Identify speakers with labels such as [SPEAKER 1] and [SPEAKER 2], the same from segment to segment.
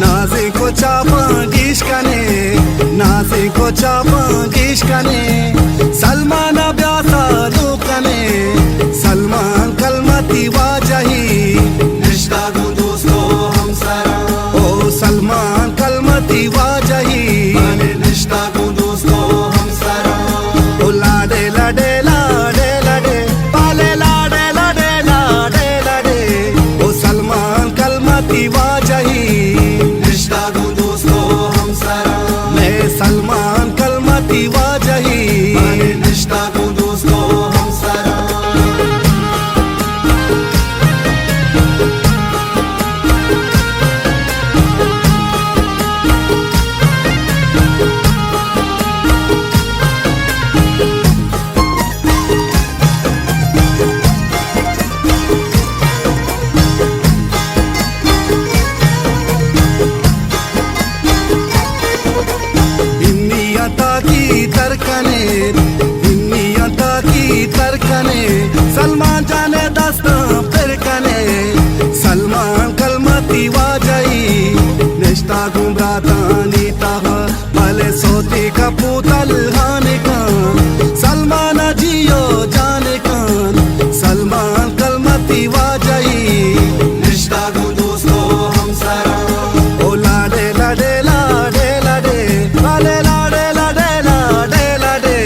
[SPEAKER 1] Nazi को चापा गिशकने Nazi को चापा गिशकने सलमान ब्यासा लुकने सलमान कलमती वाजही निष्ठा दो दोस्तों हम सारा ओ सलमान कलमती वाजही माने निष्ठा दो दोस्तों हम सारा ओ लाडे लाडे लाडे लाडे पाले लाडे लाडे लाडे लाडे ओ सलमान कलमती वाजही सलमान कलमती वाजही माने निष्ठा को दोस्तों हम सारा तरकने सलमान जाने दस्ता फिर कने सलमान कलमती वाजही निष्ठा गुमराता नीता भले सोती का पुतल हाने कान सलमान जियो जाने कान सलमान कलमती वाजही निष्ठा गो दोस्तों हम सारा ओ लाडे लाडे लाडे लाडे लाडे लाडे लाडे लाडे लाडे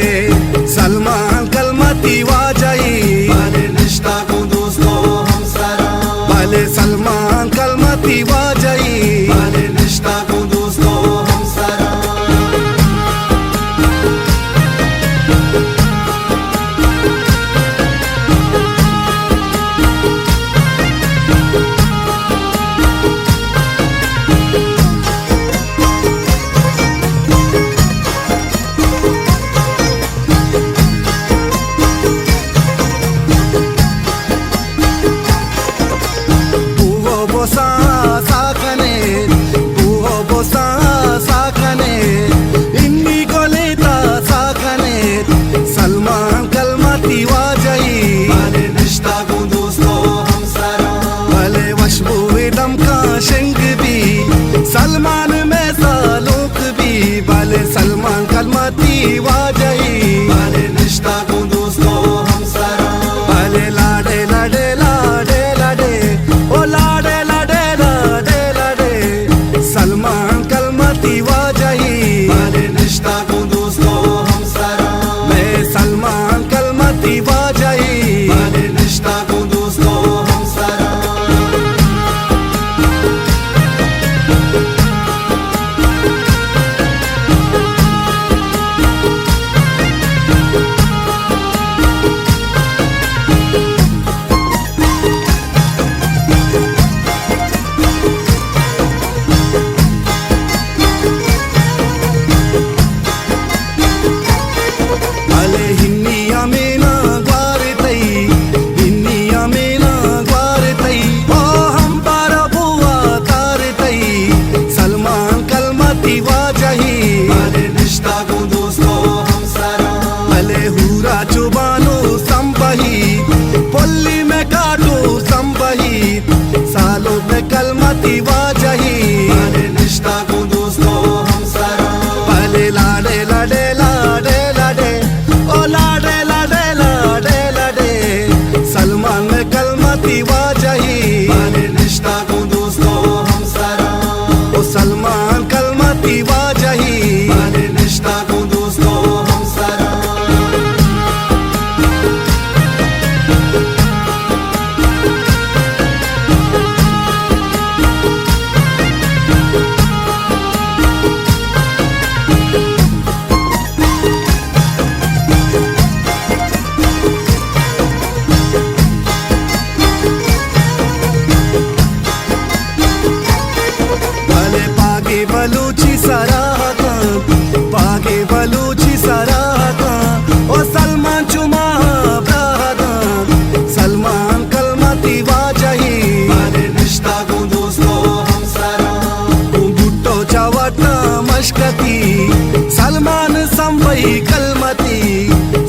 [SPEAKER 1] सलमान कलमती वाजही माने निष्ठा को दोस्तों हम सारा भले सलमान कलमती वाजही माने निष्ठा को दोस्तों हम सारा सलमान कलमती वाजही माने निष्ठा को दोस्तों हम सारा भले वशबू दम का शिंग भी सलमान में सालूक भी भले सलमान कलमती वाजही माने निष्ठा को दोस्तों हम सारा भले लाडे लाडे लाडे लाडे ओ लाडे लाडे लाडे लाडे सलमान कलमती वाजही माने निष्ठा को दोस्तों हम सारा सलमान कलमती वाजही माने निष्ठा को दोस्तों हम सारा चुबानो संबही पोल्ली में काटो संबही सालों में कलमती वाजही माने निष्ठा को दोस्तों हम सारा भले लाडे लाडे लाडे लाडे ओ लाडे लाडे लाडे लाडे सलमान में कलमती वाजही माने निष्ठा को दोस्तों हम सारा ओ सलमान कलमती वाजही माने निष्ठा को दोस्तों हम सारा बलूची सारा पटना मशकती सलमान संबई कलमती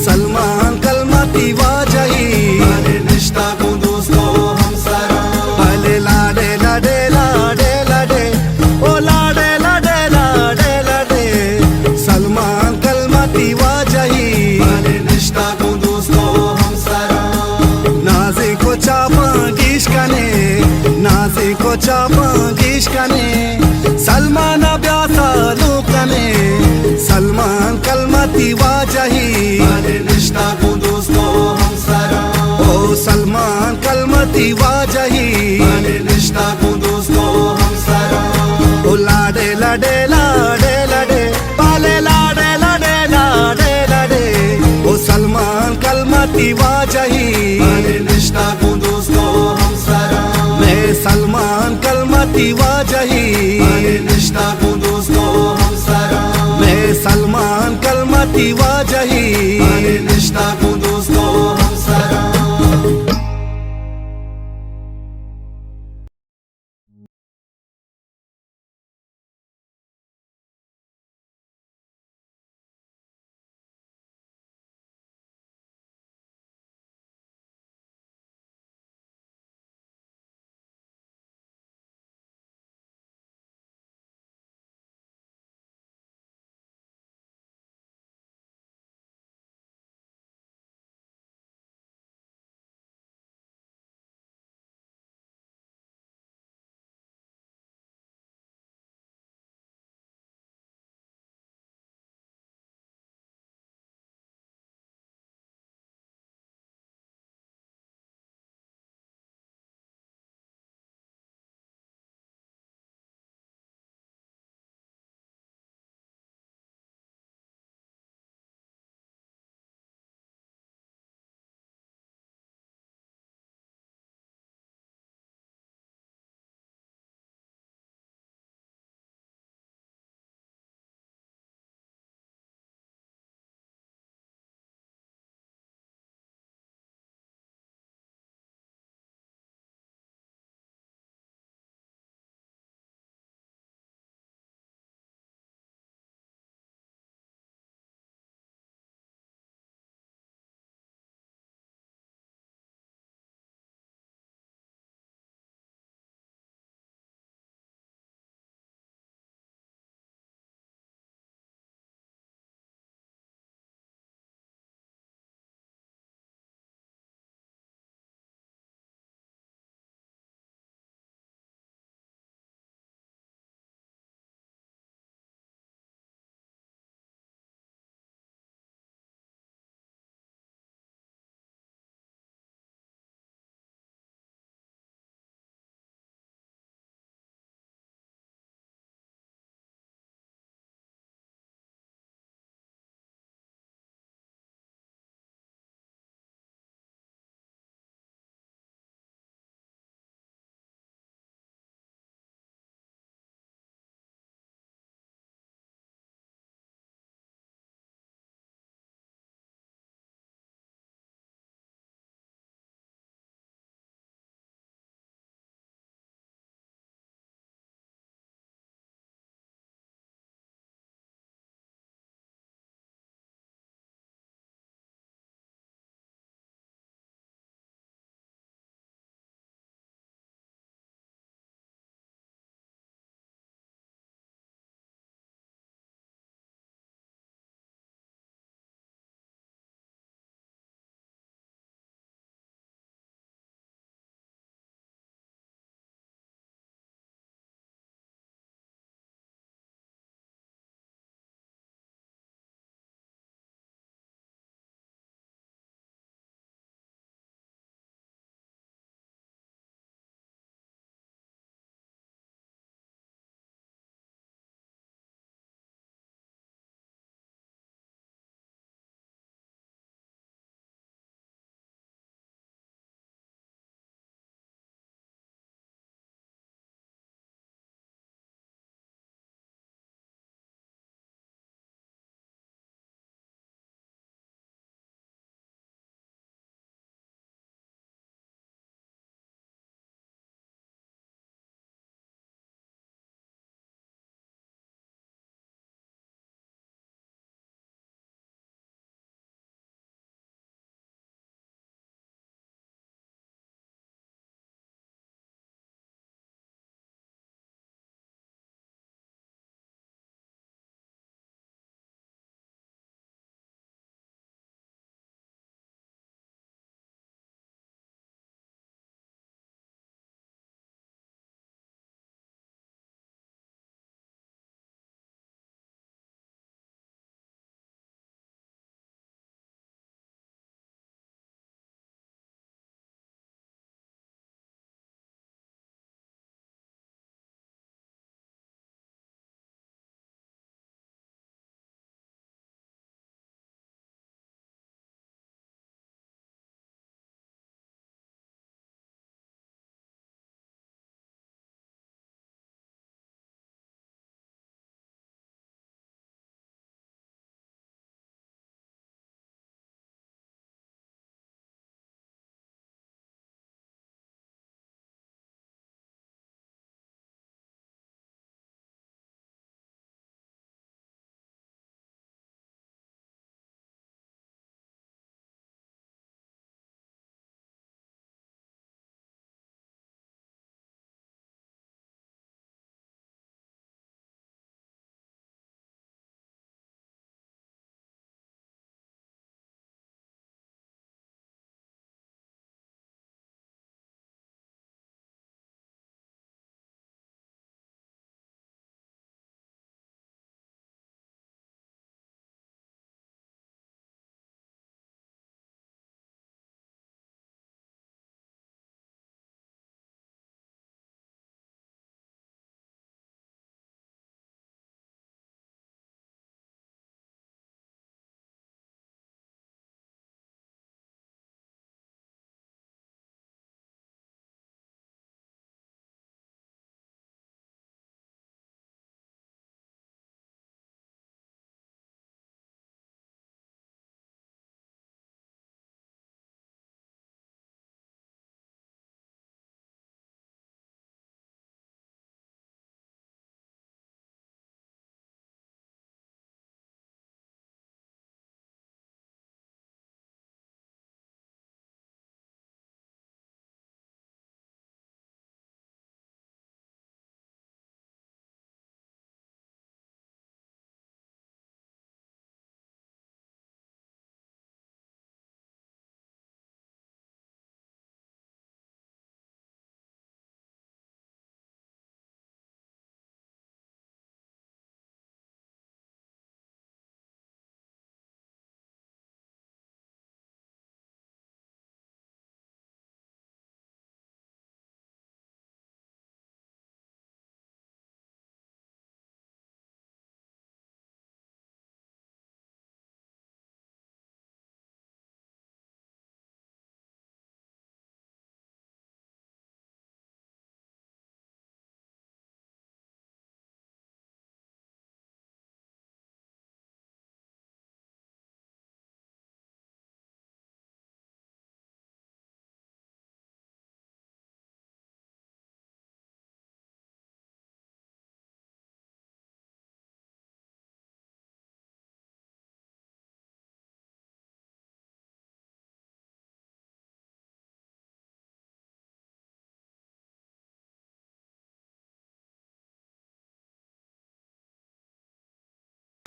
[SPEAKER 1] सलमान कलमती वाजही अरे निष्ठा को दोस्तों हम सारा भले लाडे लाडे लाडे लाडे ओ लाडे लाडे लाडे लाडे सलमान कलमती वाजही भले निष्ठा को दोस्तों हम सारा नाजी को चापा गिश कने नाजी को चापा गिश कने सलमान अब्यासा लोकने सलमान कलमती वाजही भले निष्ठा को दोस्तों हम सारा ओ सलमान कलमती वाजही भले निष्ठा को दोस्तों हम सारा ओ लाडे लाडे लाडे लाडे पाले लाडे लाडे लाडे लाडे ओ सलमान कलमती वाजही भले निष्ठा को दोस्तों हम सारा मैं सलमान कलमती वाजही भले निष्ठा को दोस्तों हम सारा मैं सलमान कलमती वाजही भले निष्ठा को दोस्तों हम सारा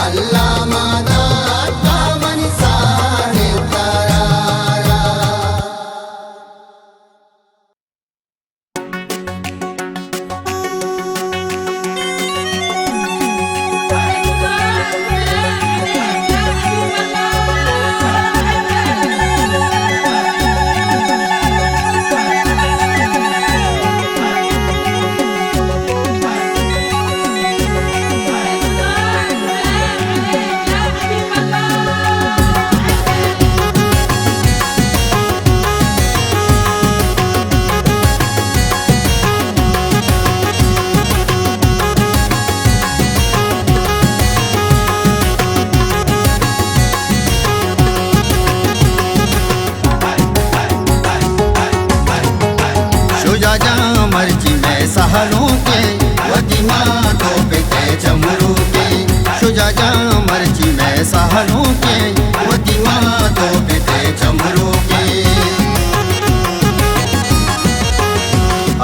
[SPEAKER 2] अल्लाह मादात कामन साहिब करारा मर्जी में सहलों के वदीमा तो पिते चमरू के शुजाजा मर्जी में सहलों के वदीमा तो पिते चमरू के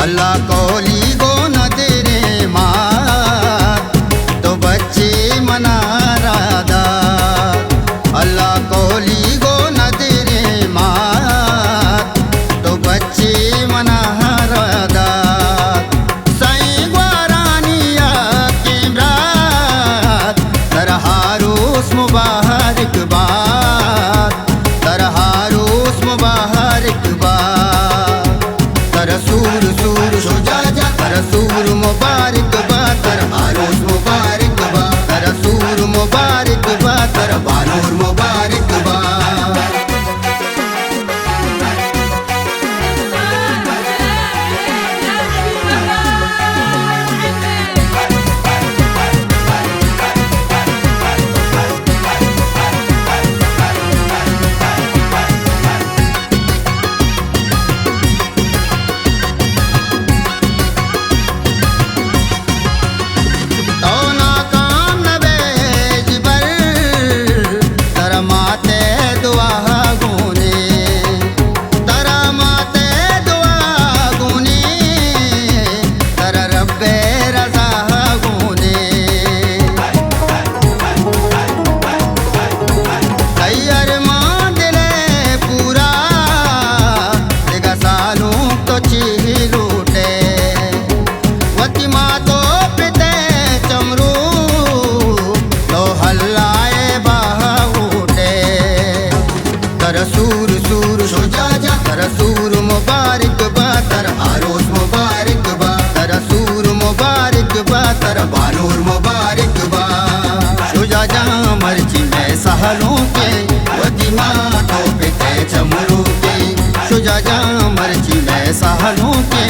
[SPEAKER 2] अल्लाह कोली गो न तेरे मार तो बच्चे मना राधा अल्लाह कोली गो न तेरे मार तो बच्चे मना राधा साईं ग्वारानिया के रात तरहारूस मुबारक बात तरहारूस मुबारक बात तरसूर सूर शुजाजा तरसूर मुबारक बात तरहारूस मुबारक बात तरसूर मुबारक बात तरबानूर मुबारक बात तरसूर सूर शुजाजा तरसूर मुबारक बा तरहारूस मुबारक बा तरसूर मुबारक बा तरबानूर मुबारक बा शुजाजा मर्जी में सहलों के वदीमा तो पिते चमरू के शुजाजा मर्जी में सहलों के